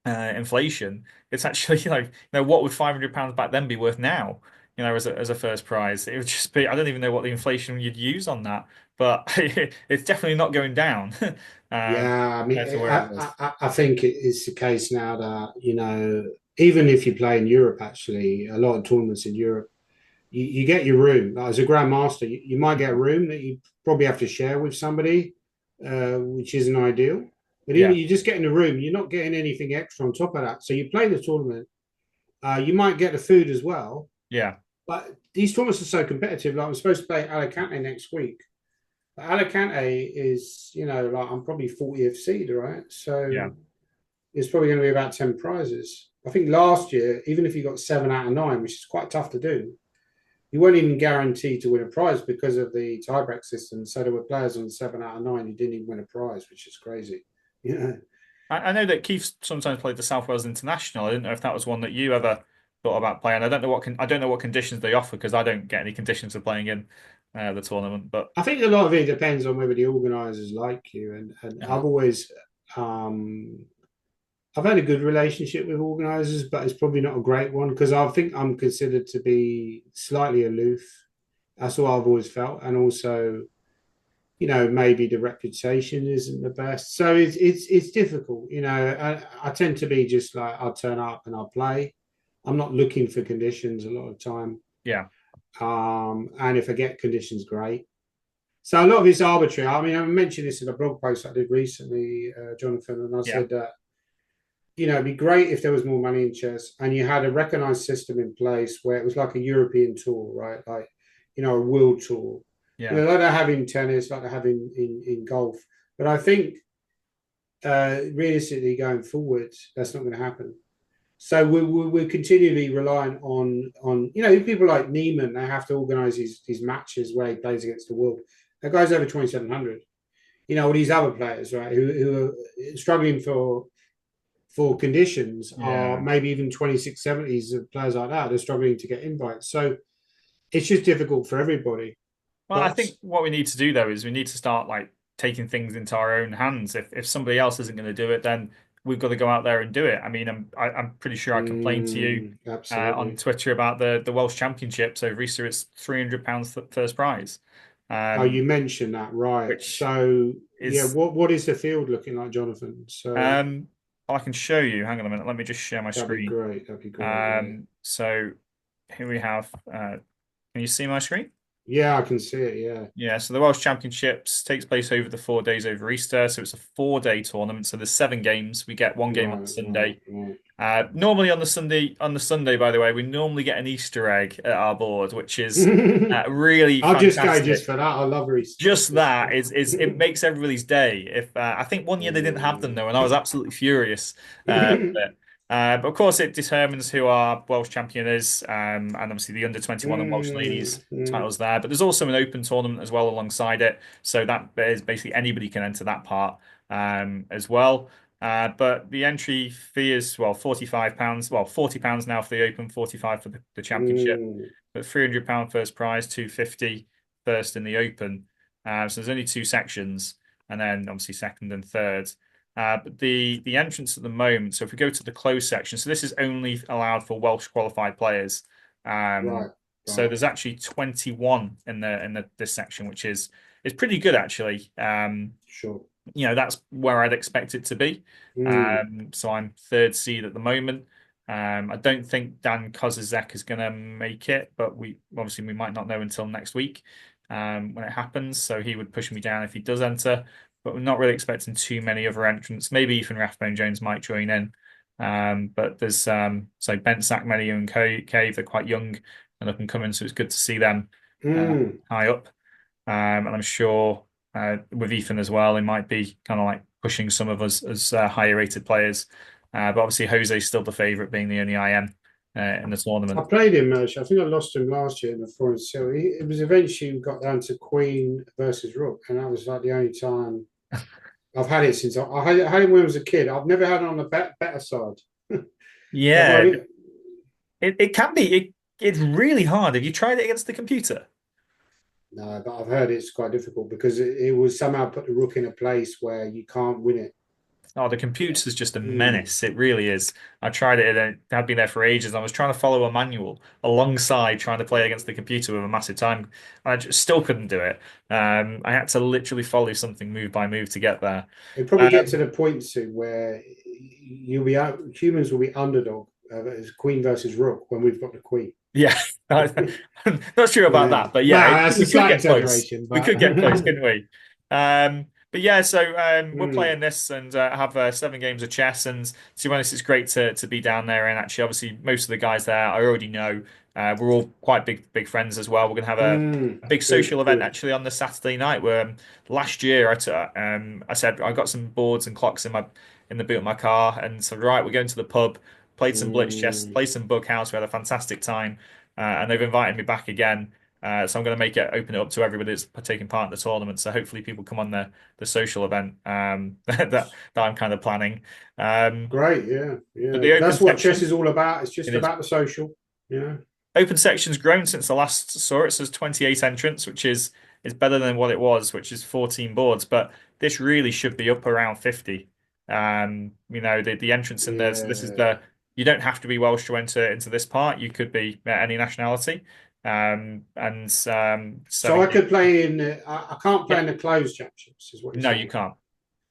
inflation, it's actually what would £500 back then be worth now? As a first prize, it would just be I don't even know what the inflation you'd use on that, but it's definitely not going down yeah. I mean, compared to where it was. I think it's the case now that even if you play in Europe, actually, a lot of tournaments in Europe. You get your room. Like, as a grandmaster, you might get a room that you probably have to share with somebody, which isn't ideal. But even Yeah, you just get in the room, you're not getting anything extra on top of that. So you play the tournament, you might get the food as well. yeah, But these tournaments are so competitive. Like I'm supposed to play Alicante next week. But Alicante is, like I'm probably 40th seed, right? yeah. So it's probably going to be about 10 prizes. I think last year, even if you got 7 out of 9, which is quite tough to do, you weren't even guaranteed to win a prize because of the tiebreak system. So there were players on 7 out of 9 who didn't even win a prize, which is crazy. Yeah. I know that Keith sometimes played the South Wales International. I didn't know if that was one that you ever thought about playing. I don't know what conditions they offer because I don't get any conditions for playing in the tournament. But I think a lot of it depends on whether the organisers like you. And uh, um, I've had a good relationship with organisers, but it's probably not a great one because I think I'm considered to be slightly aloof. That's what I've always felt. And also, maybe the reputation isn't the best. So it's difficult. I tend to be just like I'll turn up and I'll play. I'm not looking for conditions a lot of the time. yeah, And if I get conditions, great. So a lot of it's arbitrary. I mean, I mentioned this in a blog post I did recently, Jonathan, and I yeah, said that it'd be great if there was more money in chess and you had a recognized system in place where it was like a European tour, right? Like, a world tour. yeah. Like they have in tennis, like they have in golf. But I think realistically going forward, that's not going to happen. So we're continually relying on people like Neiman. They have to organise these matches where he plays against the world. That guy's over 2,700. all these other players, right, who are struggling for conditions are Yeah. maybe even 2670s of players like that. They're struggling to get invites. So it's just difficult for everybody. Well, I But think what we need to do though is we need to start like taking things into our own hands. If somebody else isn't going to do it, then we've got to go out there and do it. I mean, I'm pretty sure I complained to you on absolutely. Twitter about the Welsh Championships over Easter. It's £300 first prize, Oh, um, you mentioned that, right. which So yeah, is what is the field looking like, Jonathan? So um, I can show you. Hang on a minute. Let me just share my that'd be screen. great. That'd be great. Yeah. So here we have. Can you see my screen? Yeah, I can see it. Yeah. Yeah, so the Welsh Championships takes place over the 4 days over Easter. So it's a 4 day tournament. So there's 7 games. We get one game on the Right, right, Sunday. right. Normally on the Sunday, by the way, we normally get an Easter egg at our board, which is really I'll just go just fantastic. for that. I love Easter Just eggs. that is it makes everybody's day. If I think one year they didn't have them though, and I was absolutely furious with it. But of course, it determines who our Welsh champion is, and obviously the under 21 and Welsh ladies titles there. But there's also an open tournament as well alongside it, so that is basically anybody can enter that part as well. But the entry fee is well £45. Well, £40 now for the open, 45 for the championship. But £300 first prize, 250 first in the open. So there's only two sections, and then obviously second and third. But the entrance at the moment, so if we go to the closed section, so this is only allowed for Welsh qualified players. Um, Right, so right. there's actually 21 in the this section, which is pretty good actually. Sure. That's where I'd expect it to be. Mm, So I'm third seed at the moment. I don't think Dan Kozizek is going to make it, but we might not know until next week when it happens. So he would push me down if he does enter, but we're not really expecting too many other entrants. Maybe Ethan Rathbone Jones might join in. But there's so Bent Sackmenu and Cave, they're quite young and up and coming, so it's good to see them mm. high up. And I'm sure with Ethan as well, he might be kind of like pushing some of us as higher rated players. But obviously, Jose's still the favourite, being the only IM in the I tournament. played him, I think I lost him last year in the foreign seal. It was eventually got down to Queen versus Rook, and that was like the only time I've had it since I had him when I was a kid. I've never had it on the better side. I've Yeah, only, it can be. It's really hard. Have you tried it against the computer? no, but I've heard it's quite difficult because it will somehow put the Rook in a place where you can't win it. Oh, the computer's just a Mm. menace. It really is. I tried it and it had been there for ages. And I was trying to follow a manual alongside trying to play against the computer with a massive time. I just still couldn't do it. I had to literally follow something move by move to get there. It'll probably get to Um, the point soon where you'll be out, humans will be underdog as Queen versus Rook when we've got the Queen. Yeah, not sure about Yeah. that, but yeah, Well, that's a we could slight get close. exaggeration, We but could get close, couldn't we? But yeah, so we're mm, playing this and have 7 games of chess. And to be honest, it's great to be down there. And actually, obviously, most of the guys there I already know. We're all quite big friends as well. We're gonna have a big good, social event good. actually on the Saturday night. Where last year I said I got some boards and clocks in the boot of my car, and so right, we're going to the pub. Played some blitz chess, Mm, played some bug house. We had a fantastic time, and they've invited me back again. So I'm going to open it up to everybody that's taking part in the tournament. So hopefully people come on the social event that I'm kind of planning. Um, great, yeah, but yeah. the open That's what chess section, is all about. It's it just is about the social. Yeah. open section's grown since the last saw it. So there's 28 entrants, which is better than what it was, which is 14 boards. But this really should be up around 50. The entrance in there. So this is Yeah. you don't have to be Welsh to enter into this part. You could be any nationality. And So I 7 games. could play in. I can't play Yeah, in the closed championships, is what you're no, you saying. can't.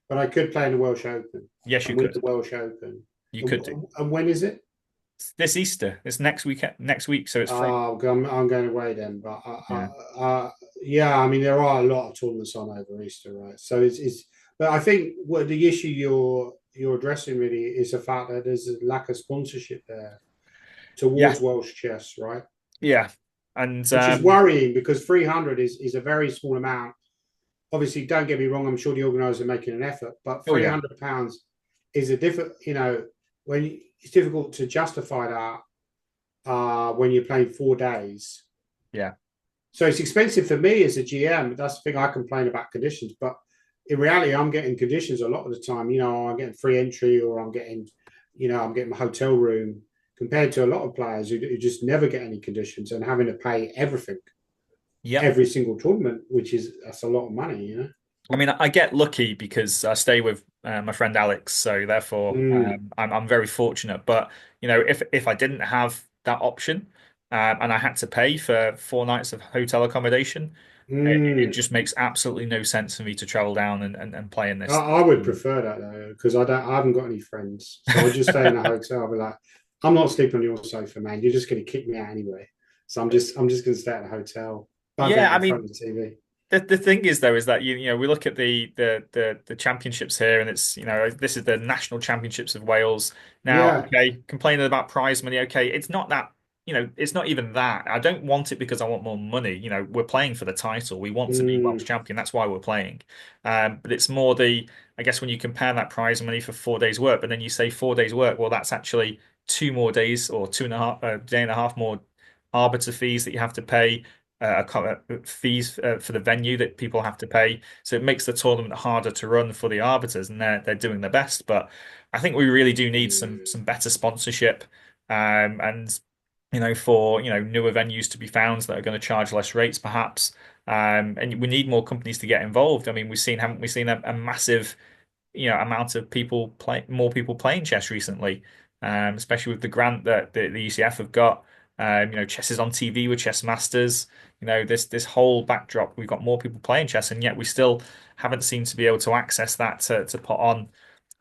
But I could play in the Welsh Open Yes, you and win could. the Welsh Open. You And, could do. and when is it? This Easter. It's next weekend, next week, so it's free. Oh, I'm going away then. But Yeah. yeah, I mean there are a lot of tournaments on over Easter, right? So it's. But I think what the issue you're addressing really is the fact that there's a lack of sponsorship there Yeah. towards Welsh chess, right? Yeah. And Which is worrying because 300 is a very small amount. Obviously, don't get me wrong. I'm sure the organisers are making an effort, but oh yeah. £300 is a different. It's difficult to justify that when you're playing 4 days. Yeah. So it's expensive for me as a GM. That's the thing I complain about conditions. But in reality, I'm getting conditions a lot of the time. I'm getting free entry, or I'm getting my hotel room, compared to a lot of players who just never get any conditions and having to pay everything Yep. every single tournament, that's a lot of money. I mean, I get lucky because I stay with my friend Alex, so therefore Mm, I'm very fortunate. But if I didn't have that option and I had to pay for 4 nights of hotel accommodation, it mm. just makes absolutely no sense for me to travel down and play in I, this. I would prefer that though, because I haven't got any friends, so I'll just stay in a hotel. I'll be like, I'm not sleeping on your sofa, man. You're just going to kick me out anyway. So I'm just going to stay at a hotel, bug Yeah, out I in front mean, of the TV. the thing is though is that we look at the championships here, and it's this is the national championships of Wales. Now, Yeah. okay, complaining about prize money, okay, it's not that, it's not even that. I don't want it because I want more money. We're playing for the title. We want to be Welsh Mm, champion. That's why we're playing. But it's more I guess when you compare that prize money for 4 days work, but then you say 4 days work, well, that's actually 2 more days or two and a half, a day and a half more arbiter fees that you have to pay, fees for the venue that people have to pay. So it makes the tournament harder to run for the arbiters, and they're doing their best. But I think we really do need some better sponsorship, and for newer venues to be found that are going to charge less rates, perhaps. And we need more companies to get involved. I mean, haven't we seen a massive amount of more people playing chess recently, especially with the grant that the UCF have got. Chess is on TV with Chess Masters. This whole backdrop, we've got more people playing chess, and yet we still haven't seemed to be able to access that to put on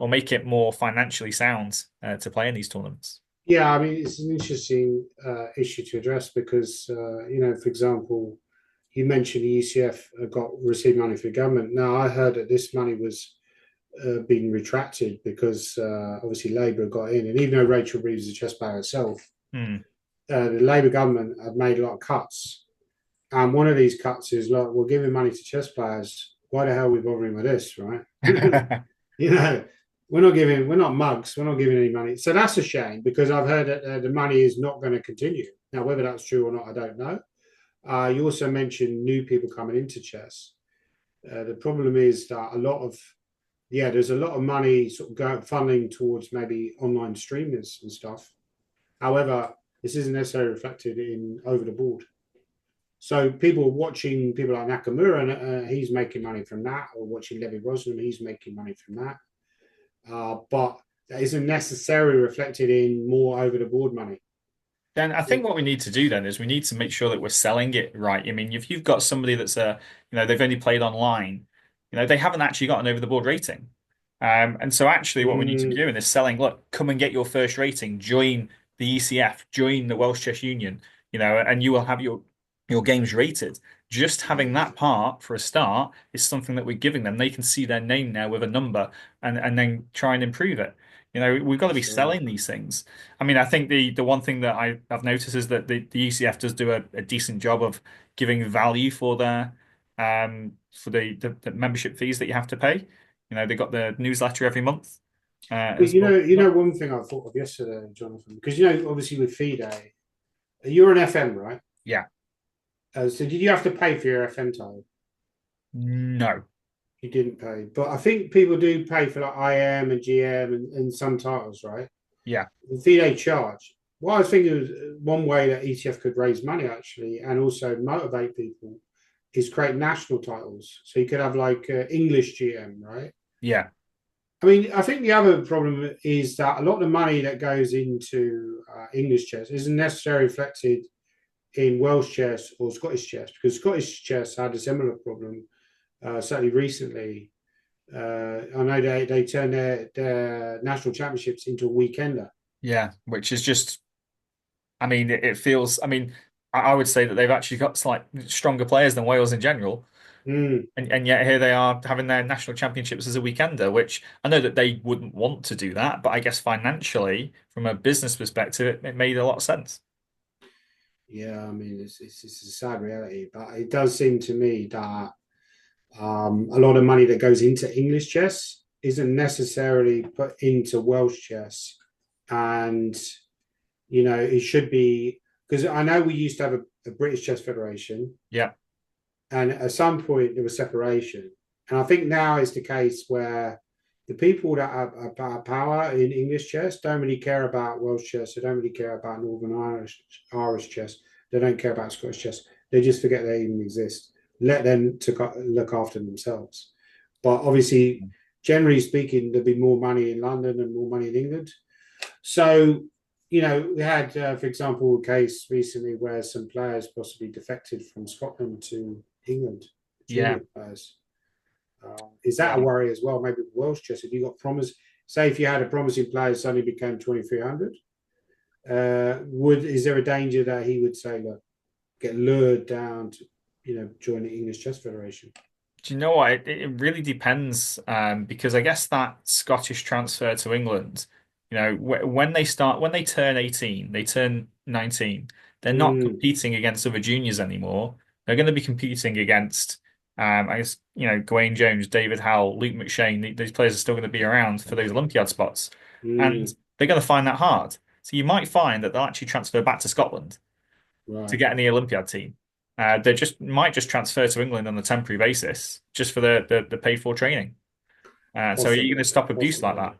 or make it more financially sound to play in these tournaments. yeah, I mean, it's an interesting issue to address because, for example, you mentioned the UCF received money from the government. Now, I heard that this money was being retracted because obviously Labour got in, and even though Rachel Reeves is a chess player herself, Hmm. the Labour government have made a lot of cuts. And one of these cuts is like, we're giving money to chess players. Why the hell are we bothering with this, right? you know, we're not mugs. We're not giving any money. So that's a shame because I've heard that the money is not going to continue. Now, whether that's true or not, I don't know. You also mentioned new people coming into chess. The problem is that there's a lot of money sort of funneling towards maybe online streamers and stuff. However, this isn't necessarily reflected in over the board. So people are watching people like Nakamura, and he's making money from that, or watching Levy Rosman, he's making money from that. But that isn't necessarily reflected in more over the board money. Then I think what we need to do then is we need to make sure that we're selling it right. I mean, if you've got somebody that's they've only played online, they haven't actually got an over the board rating. And so actually what we need to be Mm, doing is selling, look, come and get your first rating, join the ECF, join the Welsh Chess Union, and you will have your games rated. Just having yeah, that part for a start is something that we're giving them. They can see their name now with a number and then try and improve it. We've got to be sure. selling these things. I mean, I think the one thing that I've noticed is that the UCF does do a decent job of giving value for the membership fees that you have to pay. They got the newsletter every month But as well. one thing I thought of yesterday, Jonathan, because obviously with FIDE, you're an FM, right? Yeah. So did you have to pay for your FM time? No. You didn't pay, but I think people do pay for like IM and GM and some titles, right? Yeah. The FIDE charge. What I was thinking was one way that ETF could raise money actually, and also motivate people, is create national titles. So you could have like English GM, right? Yeah. I mean, I think the other problem is that a lot of the money that goes into English chess isn't necessarily reflected in Welsh chess or Scottish chess, because Scottish chess had a similar problem, certainly recently. I know they turned their national championships into a weekender. Yeah. Which is just, I mean, it feels, I mean, I would say that they've actually got slightly stronger players than Wales in general. Mm, And yet here they are having their national championships as a weekender, which I know that they wouldn't want to do that, but I guess financially, from a business perspective, it made a lot of sense. yeah, I mean, it's a sad reality, but it does seem to me that a lot of money that goes into English chess isn't necessarily put into Welsh chess, and it should be, because I know we used to have a British Chess Federation, Yeah. and at some point there was separation, And I think now is the case where the people that have power in English chess don't really care about Welsh chess. They don't really care about Irish chess. They don't care about Scottish chess. They just forget they even exist. Let them look after themselves. But obviously, generally speaking, there'll be more money in London and more money in England. So, we had, for example, a case recently where some players possibly defected from Scotland to England, Yeah, junior players. Is that a yeah. worry as well? Maybe with Welsh chess, if you got promise, say if you had a promising player suddenly became 2,300, is there a danger that he would say, look, get lured down to, join the English Chess Federation? Do you know what? It really depends, because I guess that Scottish transfer to England, when when they turn 18, they turn 19, they're not Mm, competing against other juniors anymore. They're going to be competing against, I guess, Gawain Jones, David Howell, Luke McShane. These players are still going to be around for those Olympiad spots, and mm, they're going to find that hard. So you might find that they'll actually transfer back to Scotland to right. get in the Olympiad team. They just might just transfer to England on a temporary basis just for the paid for training. So are you going Possibly, to stop abuse like possibly,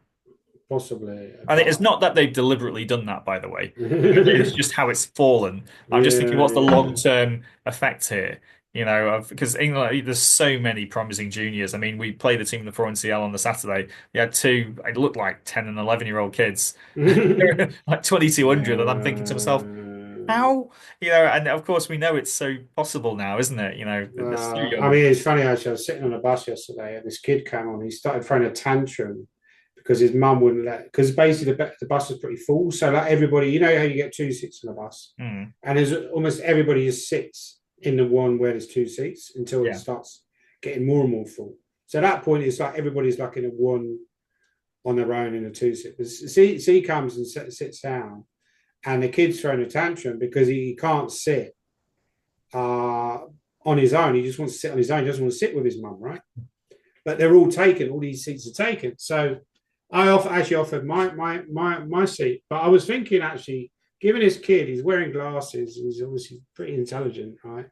that? possibly. And it's But not that they've deliberately done that, by the way. It's yeah, just how it's fallen. I'm just thinking, what's the yeah. long-term effect here? Because England, there's so many promising juniors. I mean, we played the team in the 4NCL on the Saturday. We had two, it looked like 10 and 11-year-old kids, like 2,200. And I'm thinking to myself, how? And of course we know it's so possible now, isn't it? They're so I young. mean, it's funny actually. I was sitting on a bus yesterday, and this kid came on. He started throwing a tantrum because his mum wouldn't let. Because basically the bus was pretty full, so like everybody, how you get two seats in a bus, Hmm. and there's almost everybody just sits in the one where there's two seats until it Yeah. starts getting more and more full. So at that point, it's like everybody's like in a one on their own in a two seat. But C comes and sits down, and the kid's throwing a tantrum because he can't sit uh, on his own. He just wants to sit on his own. He doesn't want to sit with his mum, right? But they're all taken. All these seats are taken. So actually offered my seat. But I was thinking actually, given this kid, he's wearing glasses. He's obviously pretty intelligent, right?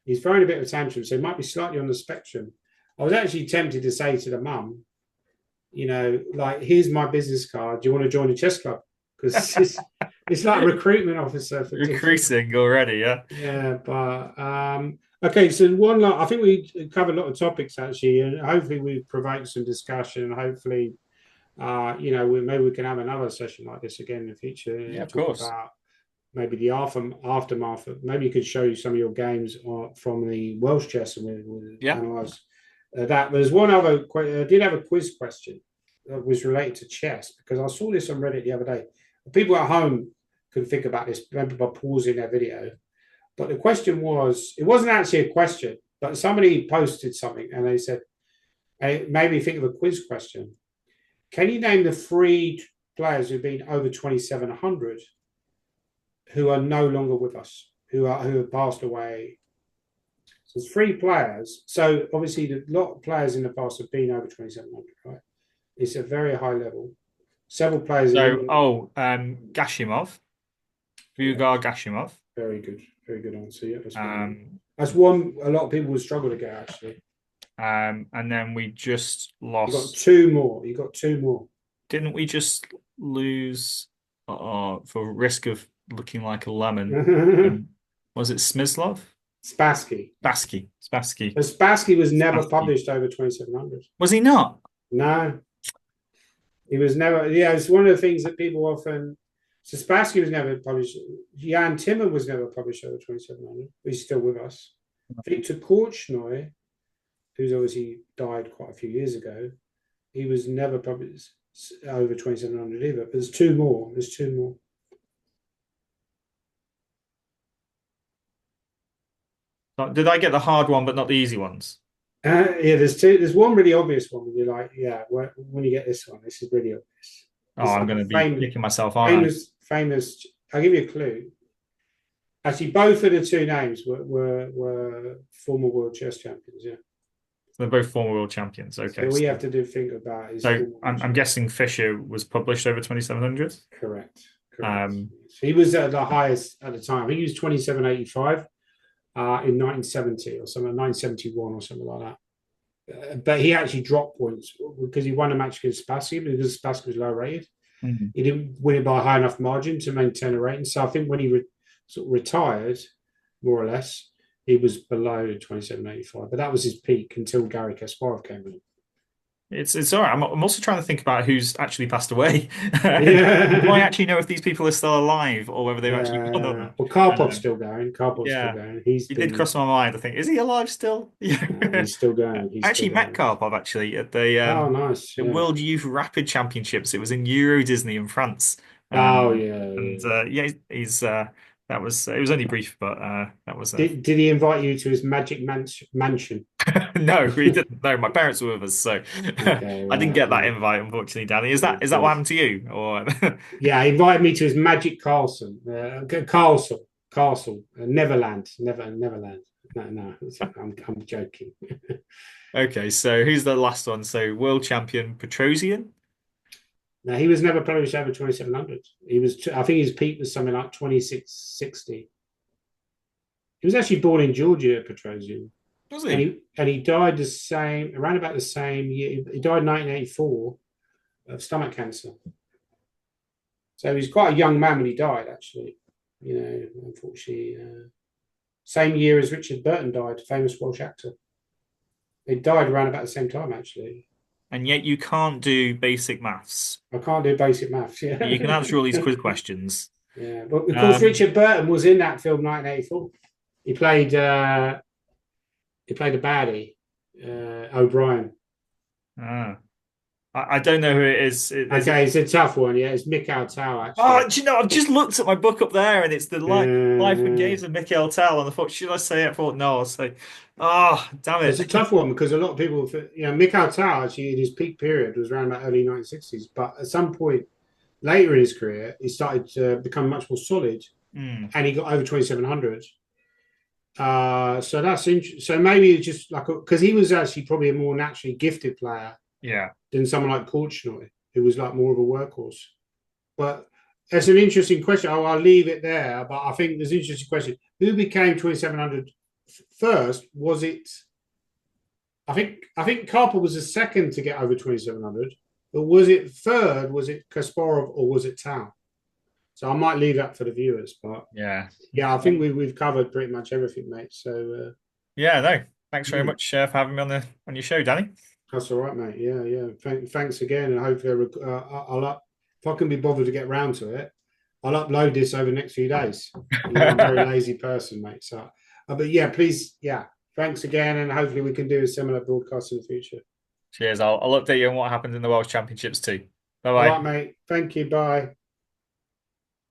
He's throwing a bit of a tantrum, so he might be slightly on the spectrum. I was actually tempted to say to the mum, like, here's my business card. Do you want to join the chess club? Because it's like a recruitment officer for different. Recruiting already, yeah. Yeah, but okay. So I think we covered a lot of topics actually, and hopefully we've provoked some discussion. Hopefully, maybe we can have another session like this again in the future Yeah, and of talk course. about maybe the aftermath. Maybe you could show you some of your games from the Welsh chess and we'll Yeah. analyze that. There's one other. I did have a quiz question that was related to chess because I saw this on Reddit the other day. People at home can think about this maybe by pausing their video. But the question was, it wasn't actually a question, but somebody posted something and they said, and it made me think of a quiz question. Can you name the three players who've been over 2,700 who are no longer with us, who have passed away? So it's three players. So obviously, a lot of players in the past have been over 2,700, right? It's a very high level. Several players in So, England. Gashimov, Correct. Vugar Gashimov. Very good. Very good answer. Yeah, that's one. Um, That's one a lot of people would struggle to get, actually. and then we just You got lost. two more. You got two more. Didn't we just lose for risk of looking like a lemon? Was it Smyslov? Spassky. Spassky. But Spassky was never Spassky. published over 2,700. Was he not? No, he was never. Yeah, it's one of the things that people often. So Spassky was never published. Jan Timmer was never published over 2,700. He's still with us. Victor Korchnoi, who's obviously died quite a few years ago, he was never published over 2,700 either. But there's two more. There's two more. Did I get the hard one, but not the easy ones? Yeah, there's two. There's one really obvious one. When you're like, yeah, when you get this one, this is really obvious. Oh, It's I'm like going a to be kicking myself, aren't I? famous. I'll give you a clue. Actually, both of the two names were former world chess champions. Yeah. They're both former world champions. So Okay. all you have to do think about is So former world I'm champions. guessing Fisher was published over 2,700. Correct. Correct. Um, So he was at the highest at the time. I think he was 2785 in 1970 or something, 1971 or something like that. But he actually dropped points because he won a match against Spassky because Spassky was low rated. Mhm. He didn't win it by a high enough margin to maintain a rating. So I think when he sort of retired, more or less, he was below 27.85. But that was his peak until Gary Kasparov came in. It's all right. I'm also trying to think about who's actually passed away. Do I Yeah. actually know if these people are still alive or whether they've actually won or Yeah. not? Well, Karpov's Um, still going. Karpov's still yeah, going. He's it did been, cross my mind. I think, is he alive still? Yeah. he's still I going. He's still actually met going. Karpov actually at Oh, nice. the Yeah. World Youth Rapid Championships. It was in Euro Disney in France. Oh, Um, yeah. and Yeah. yeah, he's that was it was only brief, but that was Did he invite you to his magic mansion? no, he didn't. No, my parents were with us, so Okay, I didn't right. get that Yeah. invite, unfortunately, Danny. Oh, Is that what good. happened to you? Or Yeah, he invited me to his magic castle, Neverland, Neverland. No, no, I'm joking. okay, so who's the last one? So world champion Petrosian? Now he was never published over 2700. I think his peak was something like 2660. He was actually born in Georgia, Petrosian, Was and he? he died around about the same year. He died in 1984 of stomach cancer. So he was quite a young man when he died, actually. Unfortunately, same year as Richard Burton died, famous Welsh actor. They died around about the same time, actually. And yet you can't do basic maths. I can't do basic maths, You yeah. can answer all these quiz questions. Yeah, but of course, Um, Richard Burton was in that film 1984. He played he played a baddie, O'Brien. ah, I don't know who it is. Is it? Okay, it's a tough one. Yeah, it's Mikhail Tal, Oh, actually. do you know? I've just looked at my book up there, and it's the life and Uh, games of Mikhail Tal. And I thought, should I say it? I thought no. I'll say, oh, damn it's a it. tough one because a lot of people, Mikhail Tal actually in his peak period was around about early 1960s, but at some point later in his career, he started to become much more solid, Hmm, and he got over 2700. So that's interesting. So maybe it's just like because he was actually probably a more naturally gifted player yeah. than someone like Korchnoi, who was like more of a workhorse. But that's an interesting question. I'll leave it there. But I think there's an interesting question. Who became 2700 first? Was it? I think Karpov was the second to get over 2700. But was it third? Was it Kasparov or was it Tao? So I might leave that for the viewers. But Yeah. yeah, I think Um, we've covered pretty much everything, mate. So yeah, no. Thanks very hmm, much for having me on your show, Danny. that's all right, mate. Yeah, yeah. Thanks again, and hopefully if I can be bothered to get round to it, I'll upload this over the next few days. I'm a very lazy person, mate. So, but yeah, please, yeah. Thanks again, and hopefully we can do a similar broadcast in the future. Cheers. I'll update you on what happened in the Welsh Championships too. Bye All right, bye. mate. Thank you. Bye.